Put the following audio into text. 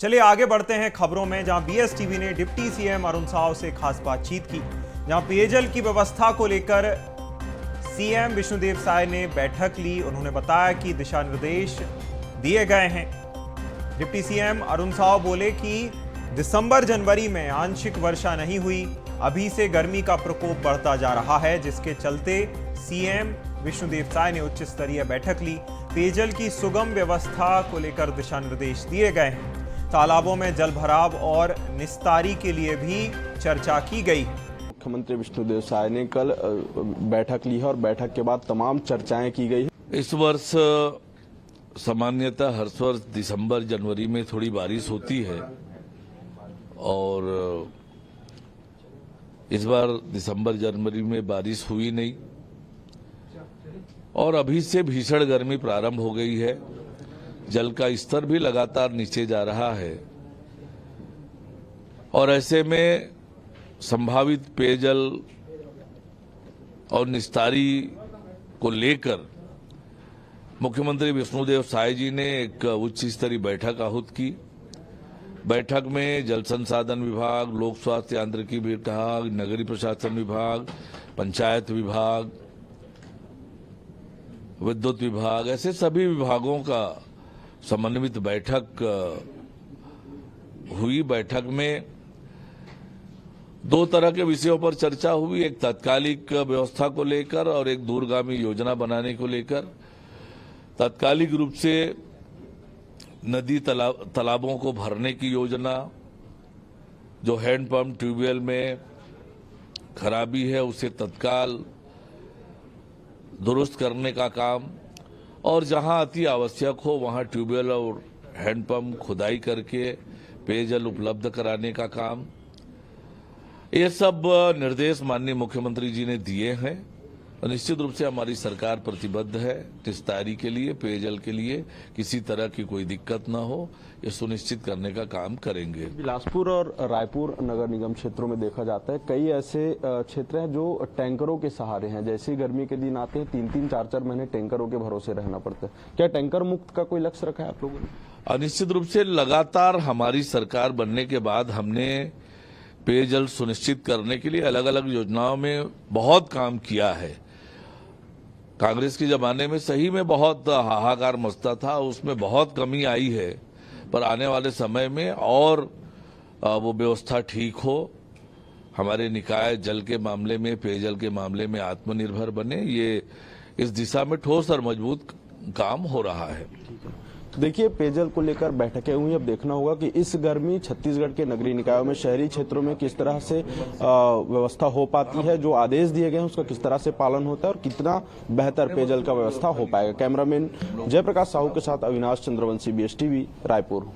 चलिए आगे बढ़ते हैं खबरों में, जहां बीएसटीवी ने डिप्टी सीएम अरुण साव से खास बातचीत की, जहां पेयजल की व्यवस्था को लेकर सीएम विष्णुदेव साय ने बैठक ली। उन्होंने बताया कि दिशा निर्देश दिए गए हैं। डिप्टी सीएम अरुण साव बोले कि दिसंबर जनवरी में आंशिक वर्षा नहीं हुई, अभी से गर्मी का प्रकोप बढ़ता जा रहा है, जिसके चलते सीएम विष्णुदेव साय ने उच्च स्तरीय बैठक ली। पेयजल की सुगम व्यवस्था को लेकर दिशा निर्देश दिए गए हैं। तालाबों में जल भराव और निस्तारी के लिए भी चर्चा की गई। मुख्यमंत्री विष्णुदेव साय ने कल बैठक ली है और बैठक के बाद तमाम चर्चाएं की गई। इस वर्ष सामान्यतः हर वर्ष दिसंबर जनवरी में थोड़ी बारिश होती है और इस बार दिसंबर जनवरी में बारिश हुई नहीं और अभी से भीषण गर्मी प्रारंभ हो गई है। जल का स्तर भी लगातार नीचे जा रहा है और ऐसे में संभावित पेयजल और निस्तारी को लेकर मुख्यमंत्री विष्णुदेव साय जी ने एक उच्च स्तरीय बैठक आहूत की। बैठक में जल संसाधन विभाग, लोक स्वास्थ्य यांत्रिकी विभाग, नगरीय प्रशासन विभाग, पंचायत विभाग, विद्युत विभाग, ऐसे सभी विभागों का समन्वित बैठक हुई। बैठक में दो तरह के विषयों पर चर्चा हुई, एक तात्कालिक व्यवस्था को लेकर और एक दूरगामी योजना बनाने को लेकर। तात्कालिक रूप से नदी तालाबों को भरने की योजना, जो हैंडपंप ट्यूबवेल में खराबी है उसे तत्काल दुरुस्त करने का काम, और जहां अति आवश्यक हो वहां ट्यूबवेल और हैंडपंप खुदाई करके पेयजल उपलब्ध कराने का काम। ये सब निर्देश माननीय मुख्यमंत्री जी ने दिए हैं और निश्चित रूप से हमारी सरकार प्रतिबद्ध है निस्तारी के लिए, पेयजल के लिए किसी तरह की कोई दिक्कत न हो, ये सुनिश्चित करने का काम करेंगे। बिलासपुर और रायपुर नगर निगम क्षेत्रों में देखा जाता है कई ऐसे क्षेत्र हैं जो टैंकरों के सहारे हैं। जैसे ही गर्मी के दिन आते हैं 3-3, 4-4 महीने टैंकरों के भरोसे रहना पड़ता है। क्या टैंकर मुक्त का कोई लक्ष्य रखा है आप लोगों ने? निश्चित रूप से लगातार हमारी सरकार बनने के बाद हमने पेयजल सुनिश्चित करने के लिए अलग अलग योजनाओं में बहुत काम किया है। कांग्रेस के जमाने में सही में बहुत हाहाकार मचता था, उसमें बहुत कमी आई है, पर आने वाले समय में और वो व्यवस्था ठीक हो, हमारे निकाय जल के मामले में, पेयजल के मामले में आत्मनिर्भर बने, ये इस दिशा में ठोस और मजबूत काम हो रहा है। देखिए, पेयजल को लेकर बैठकें हुई। अब देखना होगा कि इस गर्मी छत्तीसगढ़ के नगरीय निकायों में, शहरी क्षेत्रों में किस तरह से व्यवस्था हो पाती है, जो आदेश दिए गए हैं उसका किस तरह से पालन होता है और कितना बेहतर पेयजल का व्यवस्था हो पाएगा। कैमरामैन जयप्रकाश साहू के साथ अविनाश चंद्रवंशी, बीएसटीवी, रायपुर।